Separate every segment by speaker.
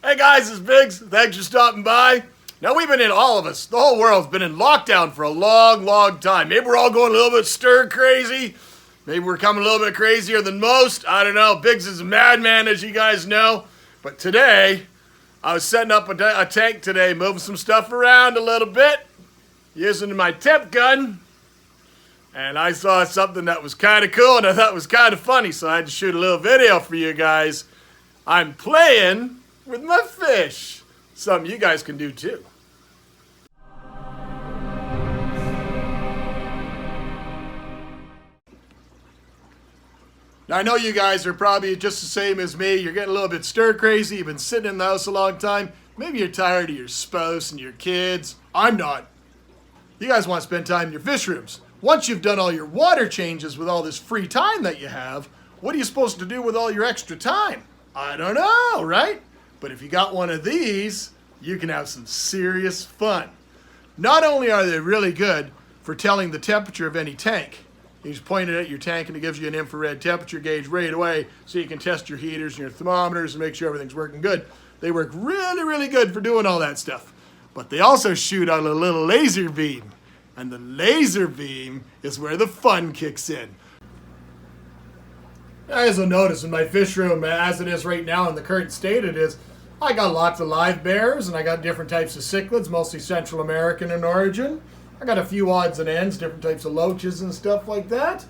Speaker 1: Hey guys, it's Biggs. Thanks for stopping by. Now we've been in, all of us, the whole world's been in lockdown for a long, long time. Maybe we're all going a little bit stir crazy. Maybe we're coming a little bit crazier than most. I don't know. Biggs is a madman, as you guys know. But today, I was setting up a tank today, moving some stuff around a little bit, using my temp gun. And I saw something that was kind of cool and I thought it was kind of funny, so I had to shoot a little video for you guys. I'm playing with my fish. Something you guys can do too. Now I know you guys are probably just the same as me. You're getting a little bit stir crazy. You've been sitting in the house a long time. Maybe you're tired of your spouse and your kids. I'm not. You guys want to spend time in your fish rooms. Once you've done all your water changes with all this free time that you have, what are you supposed to do with all your extra time? I don't know, right? But if you got one of these, you can have some serious fun. Not only are they really good for telling the temperature of any tank, you just point it at your tank and it gives you an infrared temperature gauge right away so you can test your heaters and your thermometers and make sure everything's working good. They work really, really good for doing all that stuff. But they also shoot out a little laser beam. And the laser beam is where the fun kicks in. As you'll notice in my fish room, as it is right now in the current state it is, I got lots of live bears and I got different types of cichlids, mostly Central American in origin. I got a few odds and ends, different types of loaches and stuff like that.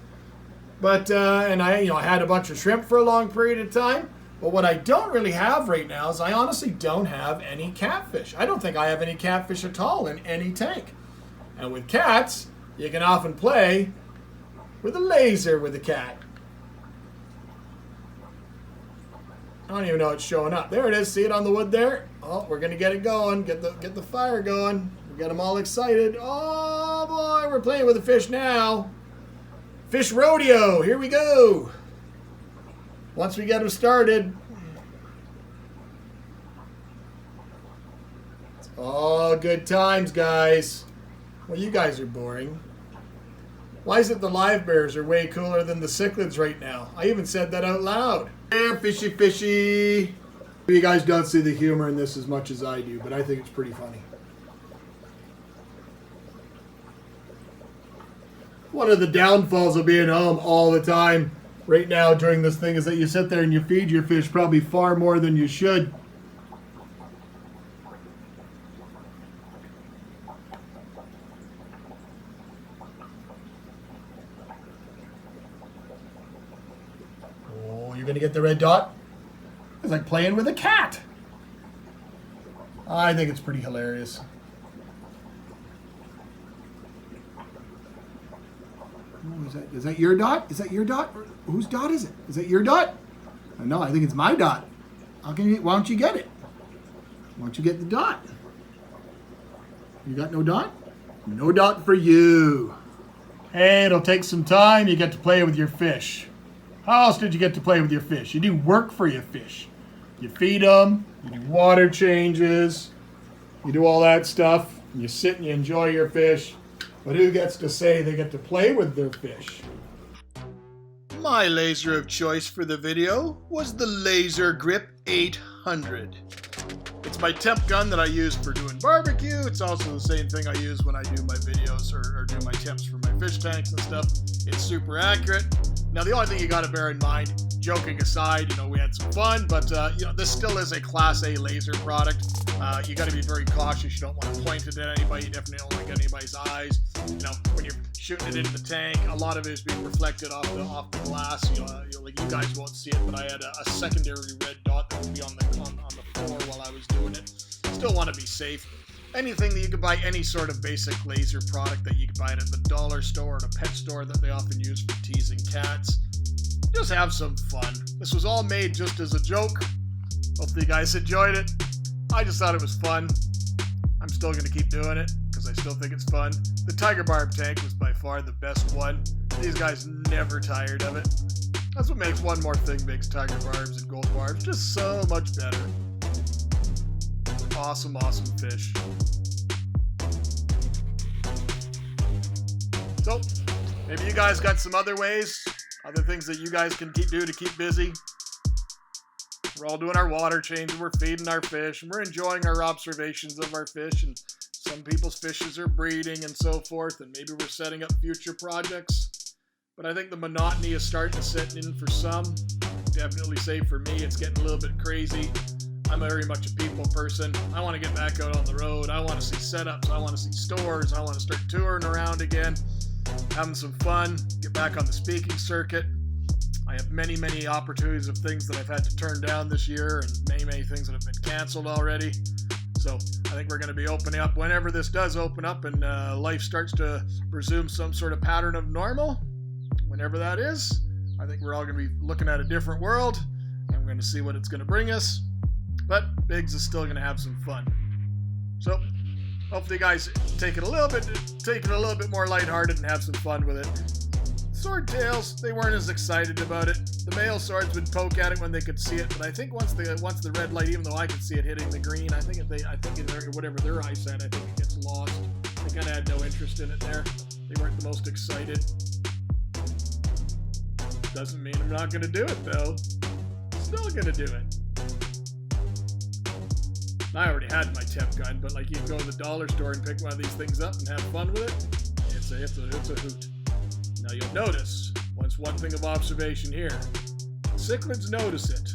Speaker 1: But, and I had a bunch of shrimp for a long period of time. But what I don't really have right now is I honestly don't have any catfish. I don't think I have any catfish at all in any tank. And with cats, you can often play with a laser with a cat. I don't even know it's showing up. There it is. See it on the wood there? Oh, we're going to get it going. Get the fire going. We got them all excited. Oh, boy, we're playing with the fish now. Fish rodeo. Here we go. Once we get them started. It's all good times, guys. Well, you guys are boring. Why is it the live bears are way cooler than the cichlids right now? I even said that out loud. Hey, fishy, fishy. You guys don't see the humor in this as much as I do, but I think it's pretty funny. One of the downfalls of being home all the time right now during this thing is that you sit there and you feed your fish probably far more than you should. You're gonna get the red dot? It's like playing with a cat. I think it's pretty hilarious. Oh, is that your dot? Is that your dot? Whose dot is it? Is that your dot? No, I think it's my dot. Why don't you get it? Why don't you get the dot? You got no dot? No dot for you. Hey, it'll take some time. You get to play with your fish. How else did you get to play with your fish? You do work for your fish. You feed them, you do water changes, you do all that stuff. You sit and you enjoy your fish. But who gets to say they get to play with their fish? My laser of choice for the video was the Laser Grip 800. It's my temp gun that I use for doing barbecue. It's also the same thing I use when I do my videos or do my temps for my fish tanks and stuff. It's super accurate. Now, the only thing you got to bear in mind, joking aside, we had some fun, but, this still is a Class A laser product. You got to be very cautious. You don't want to point it at anybody. You definitely don't want to get anybody's eyes. When you're shooting it into the tank, a lot of it is being reflected off the glass. Like you guys won't see it, but I had a secondary red dot that would be on the floor while I was doing it. Still want to be safe. Anything that you could buy, any sort of basic laser product that you could buy it at the dollar store or the pet store that they often use for teasing cats. Just have some fun. This was all made just as a joke. Hopefully you guys enjoyed it. I just thought it was fun. I'm still going to keep doing it because I still think it's fun. The Tiger Barb tank was by far the best one. These guys never tired of it. That's what makes One More Thing Big's Tiger Barbs and Gold Barbs just so much better. Awesome, awesome fish. So, maybe you guys got some other ways, other things that you guys can do to keep busy.
Speaker 2: We're all doing our water change, and we're feeding our fish, and we're enjoying our observations of our fish, and some people's fishes are breeding and so forth, and maybe we're setting up future projects. But I think the monotony is starting to set in for some. Definitely say for me, it's getting a little bit crazy. I'm very much a people person. I want to get back out on the road. I want to see setups. I want to see stores. I want to start touring around again, having some fun, get back on the speaking circuit. I have many, many opportunities of things that I've had to turn down this year, and many, many things that have been canceled already. So I think we're going to be opening up whenever this does open up and life starts to resume some sort of pattern of normal. Whenever that is, I think we're all going to be looking at a different world, and we're going to see what it's going to bring us. But Biggs is still going to have some fun. So hopefully you guys take it a little bit more lighthearted and have some fun with it. Swordtails, they weren't as excited about it. The male swords would poke at it when they could see it, but I think once the red light, even though I could see it hitting the green, I think whatever their eyesight, I think it gets lost. They kind of had no interest in it there. They weren't the most excited. Doesn't mean I'm not going to do it though. Still going to do it. I already had my temp gun, but like you can go to the dollar store and pick one of these things up and have fun with it. It's a hoot. Now you'll notice, one thing of observation here, cichlids notice it.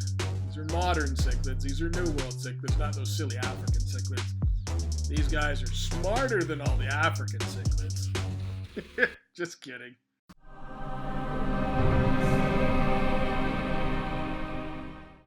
Speaker 2: These are modern cichlids, these are New World cichlids, not those silly African cichlids. These guys are smarter than all the African cichlids. Just kidding.